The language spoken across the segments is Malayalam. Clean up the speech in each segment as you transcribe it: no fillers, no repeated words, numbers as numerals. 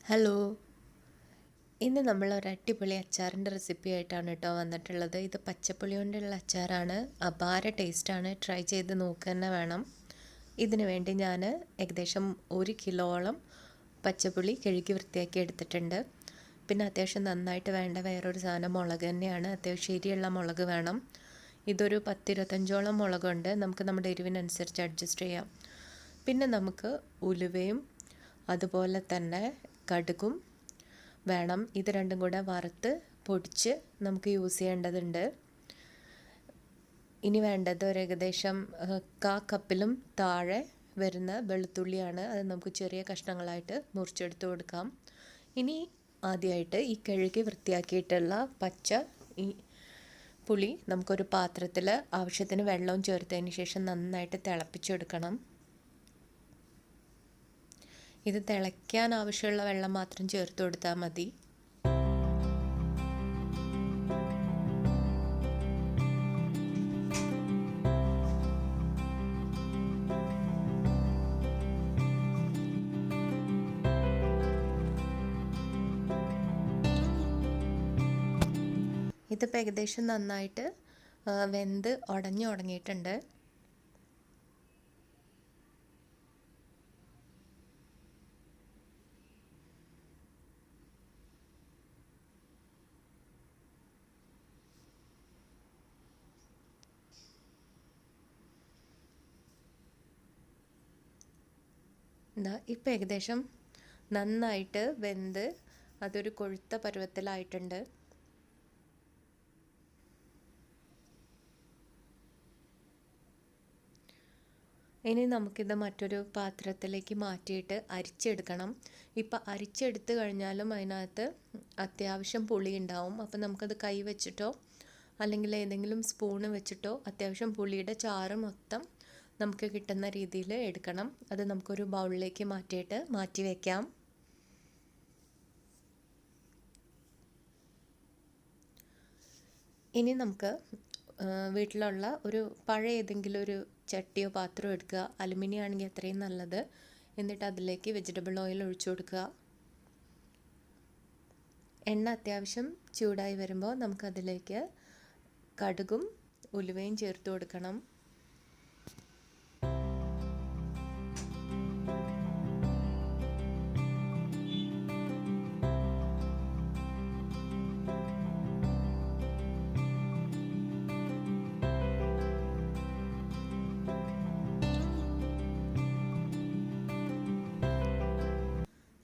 ഹലോ. ഇന്ന് നമ്മൾ ഒരു അടിപൊളി അച്ചാറിൻ്റെ റെസിപ്പി ആയിട്ടാണ് കേട്ടോ വന്നിട്ടുള്ളത്. ഇത് പച്ചപ്പുളി കൊണ്ടുള്ള അച്ചാറാണ്. അപാര ടേസ്റ്റാണ്. ട്രൈ ചെയ്ത് നോക്കുക തന്നെ വേണം. ഇതിനു വേണ്ടി ഞാൻ ഏകദേശം 1 കിലോളം പച്ചപ്പുളി കഴുകി വൃത്തിയാക്കി എടുത്തിട്ടുണ്ട്. പിന്നെ അത്യാവശ്യം നന്നായിട്ട് വേണ്ട വേറൊരു സാധനം മുളക് തന്നെയാണ്. അത്യാവശ്യം എരിയുള്ള മുളക് വേണം. ഇതൊരു 10-25ഓളം മുളകുണ്ട്. നമുക്ക് നമ്മുടെ എരിവിനനുസരിച്ച് അഡ്ജസ്റ്റ് ചെയ്യാം. പിന്നെ നമുക്ക് ഉലുവയും അതുപോലെ തന്നെ കടുകും വേണം. ഇത് രണ്ടും കൂടെ വറുത്ത് പൊടിച്ച് നമുക്ക് യൂസ് ചെയ്യേണ്ടതുണ്ട്. ഇനി വേണ്ടത് ഒരു ഏകദേശം 1/4 കപ്പിലും താഴെ വരുന്ന വെളുത്തുള്ളിയാണ്. അത് നമുക്ക് ചെറിയ കഷ്ണങ്ങളായിട്ട് മുറിച്ചെടുത്ത് കൊടുക്കാം. ഇനി ആദ്യമായിട്ട് ഈ കഴുകി വൃത്തിയാക്കിയിട്ടുള്ള ഈ പുളി നമുക്കൊരു പാത്രത്തിൽ ആവശ്യത്തിന് വെള്ളവും ചേർത്തതിന് ശേഷം നന്നായിട്ട് തിളപ്പിച്ചെടുക്കണം. ഇത് തിളയ്ക്കാൻ ആവശ്യമുള്ള വെള്ളം മാത്രം ചേർത്ത് കൊടുത്താൽ മതി. ഇതിപ്പോൾ ഏകദേശം നന്നായിട്ട് വെന്ത് ഉടഞ്ഞു തുടങ്ങിയിട്ടുണ്ട്. ഇപ്പം ഏകദേശം നന്നായിട്ട് വെന്ത് അതൊരു കൊഴുത്ത പരുവത്തിലായിട്ടുണ്ട്. ഇനി നമുക്കിത് മറ്റൊരു പാത്രത്തിലേക്ക് മാറ്റിയിട്ട് അരിച്ചെടുക്കണം. ഇപ്പം അരിച്ചെടുത്ത് കഴിഞ്ഞാലും അതിനകത്ത് അത്യാവശ്യം പുളി ഉണ്ടാവും. അപ്പം നമുക്കത് കൈ വെച്ചിട്ടോ അല്ലെങ്കിൽ ഏതെങ്കിലും സ്പൂണ് വെച്ചിട്ടോ അത്യാവശ്യം പുളിയുടെ ചാറ് മൊത്തം നമുക്ക് കിട്ടുന്ന രീതിയിൽ എടുക്കണം. അത് നമുക്കൊരു ബൗളിലേക്ക് മാറ്റി വയ്ക്കാം. ഇനി നമുക്ക് വീട്ടിലുള്ള ഒരു പഴയ ഏതെങ്കിലും ഒരു ചട്ടിയോ പാത്രമോ എടുക്കുക. അലുമിനിയം ആണെങ്കിൽ അത്രയും നല്ലത്. എന്നിട്ട് അതിലേക്ക് വെജിറ്റബിൾ ഓയിൽ ഒഴിച്ചു കൊടുക്കുക. എണ്ണ അത്യാവശ്യം ചൂടായി വരുമ്പോൾ നമുക്കതിലേക്ക് കടുകും ഉലുവയും ചേർത്ത് കൊടുക്കണം.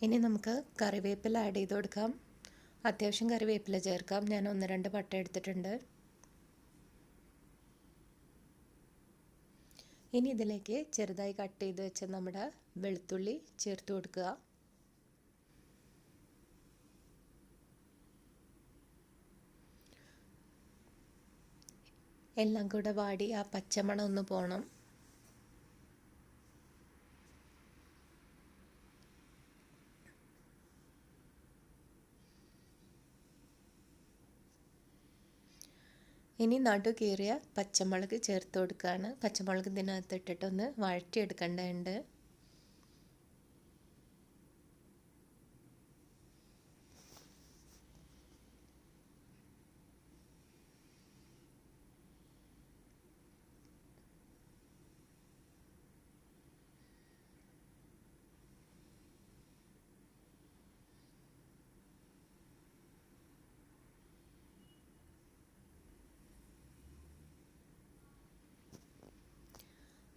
ഇനി നമുക്ക് കറിവേപ്പില ആഡ് ചെയ്ത് കൊടുക്കാം. അത്യാവശ്യം കറിവേപ്പില ചേർക്കാം. ഞാൻ 1-2 പട്ട എടുത്തിട്ടുണ്ട്. ഇനി ഇതിലേക്ക് ചെറുതായി കട്ട് ചെയ്ത് വെച്ച നമ്മുടെ വെളുത്തുള്ളി ചേർത്ത് കൊടുക്കുക. എല്ലാം കൂടെ വാടി ആ പച്ചമണം ഒന്ന് പോകണം. ഇനി നടു കീറിയ പച്ചമുളക് ചേർത്ത് കൊടുക്കുകയാണ്. പച്ചമുളക് ഇതിനകത്ത് ഇട്ടിട്ടൊന്ന് വഴറ്റിയെടുക്കേണ്ടതുണ്ട്.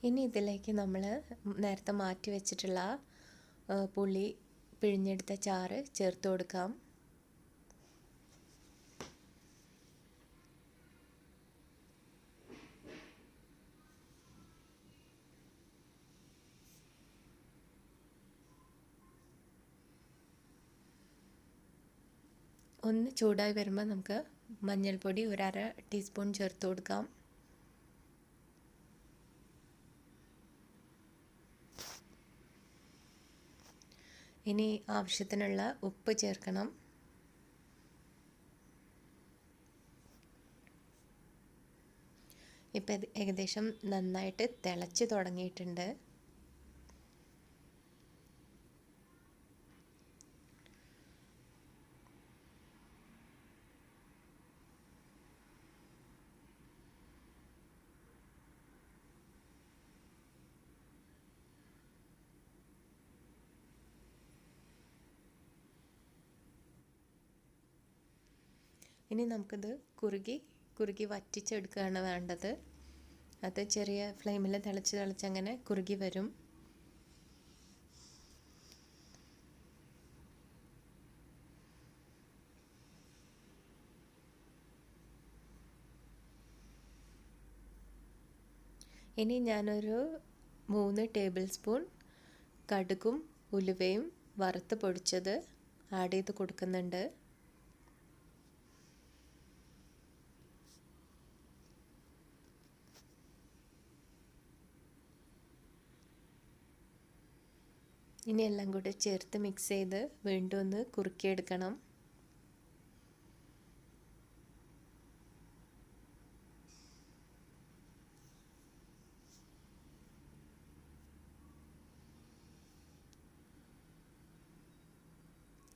ഇനി ഇതിലേക്ക് നമ്മൾ നേരത്തെ മാറ്റി വെച്ചിട്ടുള്ള പുളി പിഴിഞ്ഞെടുത്ത ചാറ് ചേർത്ത് കൊടുക്കാം. ഒന്ന് ചൂടായി വരുമ്പോൾ നമുക്ക് മഞ്ഞൾപ്പൊടി 1/2 ടീസ്പൂൺ ചേർത്ത് കൊടുക്കാം. ഇനി ആവശ്യത്തിനുള്ള ഉപ്പ് ചേർക്കണം. ഇപ്പം ഇത് ഏകദേശം നന്നായിട്ട് തിളച്ച് തുടങ്ങിയിട്ടുണ്ട്. ഇനി നമുക്കിത് കുറുകി വറ്റിച്ചെടുക്കുകയാണ് വേണ്ടത്. അത് ചെറിയ ഫ്ലെയിമിൽ തിളച്ചങ്ങനെ കുറുകി വരും. ഇനി ഞാനൊരു 3 ടേബിൾ സ്പൂൺ കടുകും ഉലുവയും വറുത്ത് പൊടിച്ചത് ആഡ് ചെയ്ത് കൊടുക്കുന്നുണ്ട്. ഇനി എല്ലാം കൂടി ചേർത്ത് മിക്സ് ചെയ്ത് വീണ്ടും ഒന്ന് കുറുക്കിയെടുക്കണം.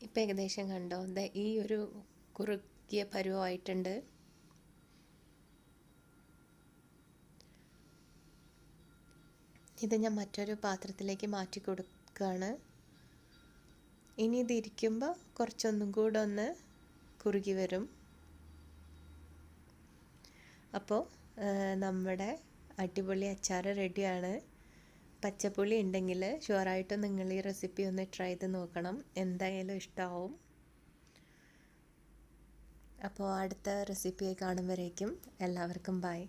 ഇപ്പം ഏകദേശം കണ്ടോ, ഈ ഒരു കുറുക്കിയ പരുവമായിട്ടുണ്ട്. ഇത് ഞാൻ മറ്റൊരു പാത്രത്തിലേക്ക് മാറ്റി കൊടുക്കുകയാണ്. ഇനി ഇത് ഇരിക്കുമ്പോൾ കുറച്ചൊന്നും കൂടെ ഒന്ന് കുറുകി വരും. അപ്പോൾ നമ്മുടെ അടിപൊളി അച്ചാർ റെഡിയാണ്. പച്ചപ്പുളി ഉണ്ടെങ്കിൽ ഷുവറായിട്ടും നിങ്ങൾ ഈ റെസിപ്പി ഒന്ന് ട്രൈ ചെയ്ത് നോക്കണം. എന്തായാലും ഇഷ്ടമാവും. അപ്പോൾ അടുത്ത റെസിപ്പിയായി കാണുമ്പോഴേക്കും എല്ലാവർക്കും ബൈ.